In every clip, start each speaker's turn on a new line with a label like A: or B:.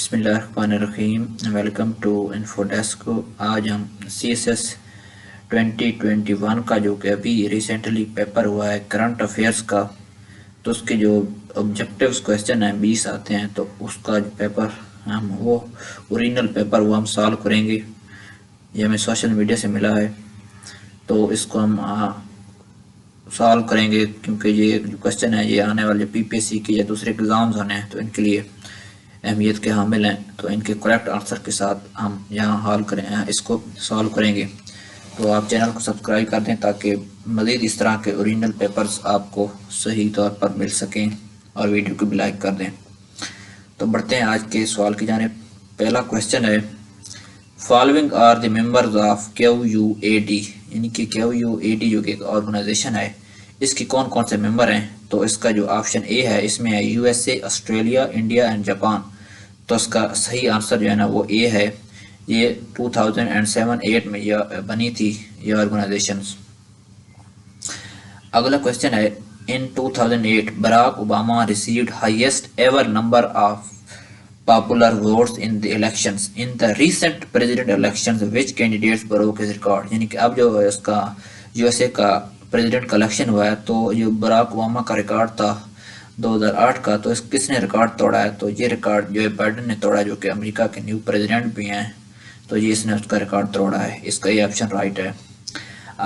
A: بسم اللہ الرحمن الرحیم، ویلکم ٹو انفو ڈیسک۔ آج ہم سی ایس ایس 2021 کا جو کہ ابھی ریسنٹلی پیپر ہوا ہے کرنٹ افیئرس کا، تو اس کے جو آبجیکٹیوز کویسچن ہیں 20 آتے ہیں، تو اس کا جو پیپر ہم وہ اوریجنل پیپر وہ ہم سالو کریں گے۔ یہ ہمیں سوشل میڈیا سے ملا ہے، تو اس کو ہم سالو کریں گے، کیونکہ یہ جو کویسچن ہے یہ آنے والے پی پی ایس سی کے یا دوسرے ایگزامز ہونے ہیں، تو ان کے لیے اہمیت کے حامل ہیں۔ تو ان کے کریکٹ آنسر کے ساتھ ہم یہاں حل کریں، اس کو سالو کریں گے۔ تو آپ چینل کو سبسکرائب کر دیں تاکہ مزید اس طرح کے اوریجنل پیپرز آپ کو صحیح طور پر مل سکیں، اور ویڈیو کو بھی لائک کر دیں۔ تو بڑھتے ہیں آج کے سوال کی جانب۔ پہلا کویسچن ہے، following are the members of QUAD، یعنی کہ QUAD جو کہ ایک آرگنائزیشن ہے، اس کی کون کون سے ممبر ہیں؟ تو اس کا جو آپشن اے ہے، اس میں ہے USA، Australia, India and Japan. تو اس کا صحیح آنسر جو ہے نا وہ اے ہے۔ یہ 2007-8 میں یہ بنی تھی یہ آرگنائزیشنز۔ اگلا کویسچن ہے، in 2008 Barack Obama received highest ever number of popular votes in the elections in the recent president elections which candidates broke his record، یعنی کہ اب جو اس کا USA کا پریزیڈنٹ کا الیکشن ہوا ہے، تو جو براک اوباما کا ریکارڈ تھا 2008 کا، تو اس کس نے ریکارڈ توڑا ہے؟ تو یہ ریکارڈ جو بائیڈن نے توڑا، جو کہ امریکہ کے نیو پریزیڈنٹ بھی ہیں، تو یہ اس نے اس کا ریکارڈ توڑا ہے۔ اس کا یہ آپشن رائٹ ہے۔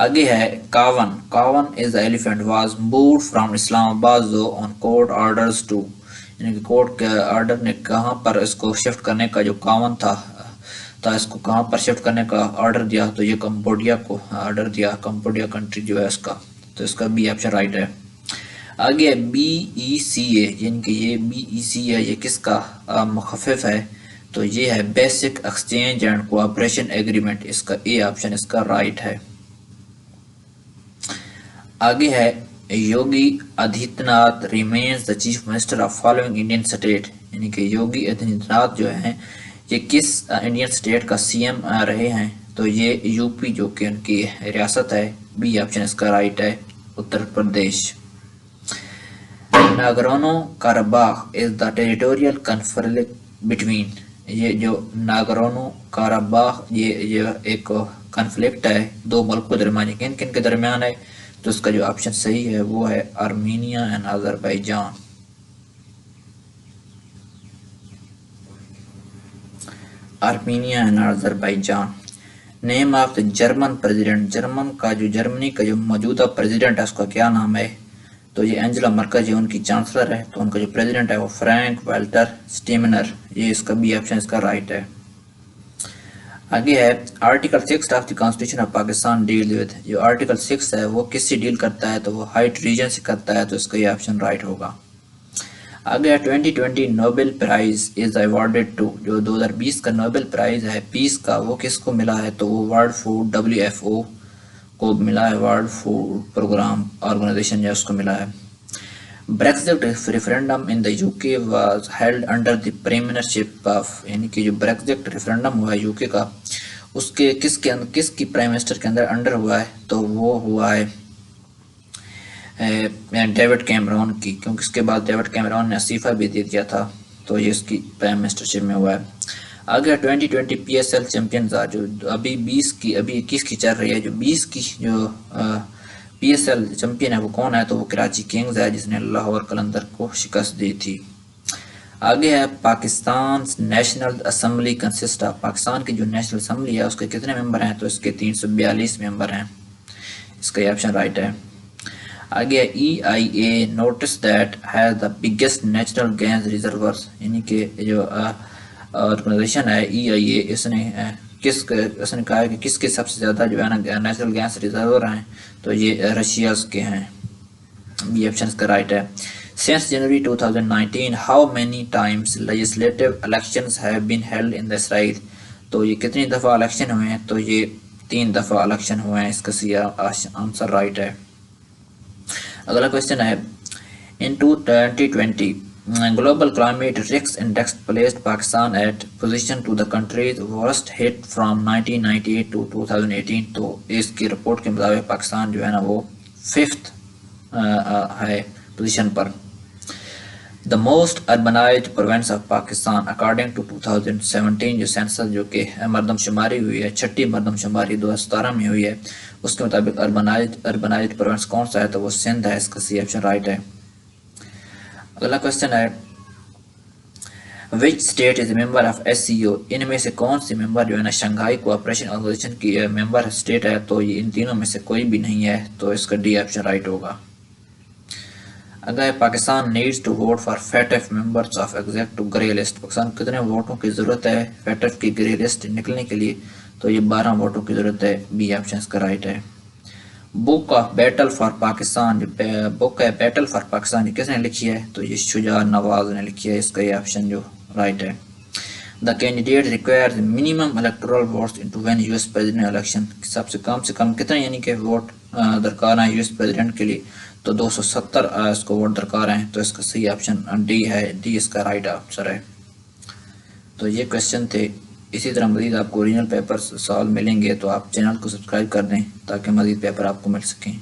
A: آگے ہے، کاون از the elephant was moved from اسلام آباد zoo on court orders to، یعنی کہ کورٹ کے آرڈر نے کہاں پر اس کو شفٹ کرنے کا جو کاون تھا، اس کو کہاں پر شفٹ کرنے کا آرڈر دیا؟ تو یہ کمبوڈیا کو آرڈر دیا، کمبوڈیا کنٹری جو ہے اس کا۔ تو اس کا بھی آپشن رائٹ ہے۔ آگے ہے BECA، یعنی کہ یہ BECA ہے، یہ کس کا مخفف ہے؟ تو یہ ہے basic exchange and cooperation agreement. اس کا اے آپشن اس کا رائٹ ہے۔ آگے ہے، Yogi Adityanath remains the chief minister of following Indian state, یعنی کہ یوگی آدتیہ ناتھ جو ہیں یہ کس انڈین اسٹیٹ کا CM رہے ہیں؟ تو یہ UP جو کہ ان کی ریاست ہے۔ بی آپشن اس کا رائٹ ہے، Uttar Pradesh. Nagorno Karabakh is the territorial conflict between, یہ جو ناگورنو کاراباخ یہ ایک کنفلکٹ ہے دو ملک کے درمیان، کن کے درمیان ہے؟ تو اس کا جو آپشن صحیح ہے وہ ہے Armenia and Azerbaijan. Armenia and Azerbaijan. Name of the German president, Germany کا جو موجودہ پریزیڈنٹ ہے اس کا کیا نام ہے؟ تو یہ اینجلا مرکل جو ان کی چانسلر ہے، تو ان کا جو پریزیڈنٹ ہے وہ فرینک والٹر سٹیمنر۔ یہ اس کا بھی آپشن اس کا رائٹ ہے۔ آگے ہے، article 6 of the constitution of Pakistan deal with, جو آرٹیکل 6 ہے وہ کس سے ڈیل کرتا ہے؟ تو وہ ہائٹ ریجن سے کرتا ہے، تو اس کا یہ آپشن رائٹ ہوگا۔ آگے ہے، 2020 نوبل پرائز از ایوارڈڈ ٹو، جو 2020 کا نوبل پرائز ہے پیس کا، وہ کس کو ملا ہے؟ تو وہ ورلڈ فوڈ WFO کو ملا ہے، ورلڈ فوڈ پروگرام آرگنائزیشن جو اس کو ملا ہے۔ Brexit referendum in the UK was held under the premiership of, یعنی کہ جو بریکزٹ ریفرینڈم ہوا ہے UK کا، اس کے کس کی پرائم منسٹر کے اندر انڈر ہوا ہے؟ تو وہ ہوا ہے ڈیوڈ کیمرون کی، کیونکہ اس کے بعد ڈیوڈ کیمرون نے استعفیٰ بھی دے دیا تھا، تو یہ اس کی پرائم منسٹرشپ میں ہوا ہے۔ آگے 2020 PSL چیمپئنز، جو ابھی 21 کی چل رہی ہے، جو 20 کی جو PSL چیمپئن ہے وہ کون ہے؟ تو وہ کراچی کنگز ہے، جس نے لاہور قلندر کو شکست دی تھی۔ آگے ہے، Pakistan national assembly consist of, Pakistan کی جو نیشنل اسمبلی ہے اس کے کتنے ممبر ہیں؟ تو اس کے 342 ممبر ہیں۔ اس کا یہ آپشن رائٹ ہے۔ آگے ہے، EIA notes that has the biggest natural gas reservoirs, یعنی کہ جو آرگنائزیشن ہے EIA، اس نے کہا ہے کہ کس کے سب سے زیادہ جو ہے نا نیچرل گیس ریزرور ہیں؟ تو یہ رشیاز کے ہیں۔ بی آپشن اس کا رائٹ ہے۔ Since January 2019 how many times legislative elections have been held in Israel؟ تو یہ کتنی دفعہ الیکشن ہوئے ہیں؟ تو یہ 3 دفعہ الیکشن ہوئے ہیں۔ اس کا آنسر رائٹ ہے۔ اگلا کویسچن ہے، in 2020 global climate risk index placed Pakistan at position to the country's worst hit from 1998 to 2018۔ تو اس کی رپورٹ کے مطابق پاکستان جو ہے نا وہ 5th ہے پوزیشن پر۔ The most urbanised province of Pakistan according to 2017 جو سینسس جو کہ مردم شماری ہوئی ہے، چھٹی مردم شماری 2017 میں ہوئی ہے، اس کے مطابق اربنائزڈ پروونس کون سا ہے؟ تو وہ سندھ ہے، اس کا سی آپشن رائٹ ہے۔ اگلا کوشچن ہے which state is member of SCO، ان میں سے کون سی ممبر جو ہے نا شنگھائی کوآپریشن آرگنائزیشن کی ممبر اسٹیٹ ہے؟ تو یہ ان تینوں میں سے کوئی بھی نہیں ہے، تو اس کا ڈی آپشن رائٹ ہوگا۔ اگر Pakistan needs to vote for FATF members of executive grey list, Pakistan کتنے ووٹوں کی ضرورت ہے FATF کی گرے لسٹ نکلنے کے لیے؟ تو یہ 12 ووٹوں کی ضرورت ہے، بی آپشن اس کا رائٹ ہے۔ Book of battle for Pakistan, book ہے بیٹل فار پاکستان، یہ کس نے لکھی ہے؟ تو یہ شجاع نواز نے لکھی ہے، اس کا یہ آپشن جو رائٹ ہے۔ The candidate requires minimum electoral votes to win US president election, سب سے کم کتنے یعنی کہ ووٹ درکار ہیں US پریزیڈنٹ کے لیے؟ تو 270 اس کو ووٹ درکار ہیں، تو اس کا صحیح آپشن ڈی ہے، ڈی اس کا رائٹ آنسر ہے۔ تو یہ کوشچن تھے، اسی طرح مزید آپ کو اوریجنل پیپر سال ملیں گے، تو آپ چینل کو سبسکرائب کر دیں تاکہ مزید پیپر آپ کو مل سکیں۔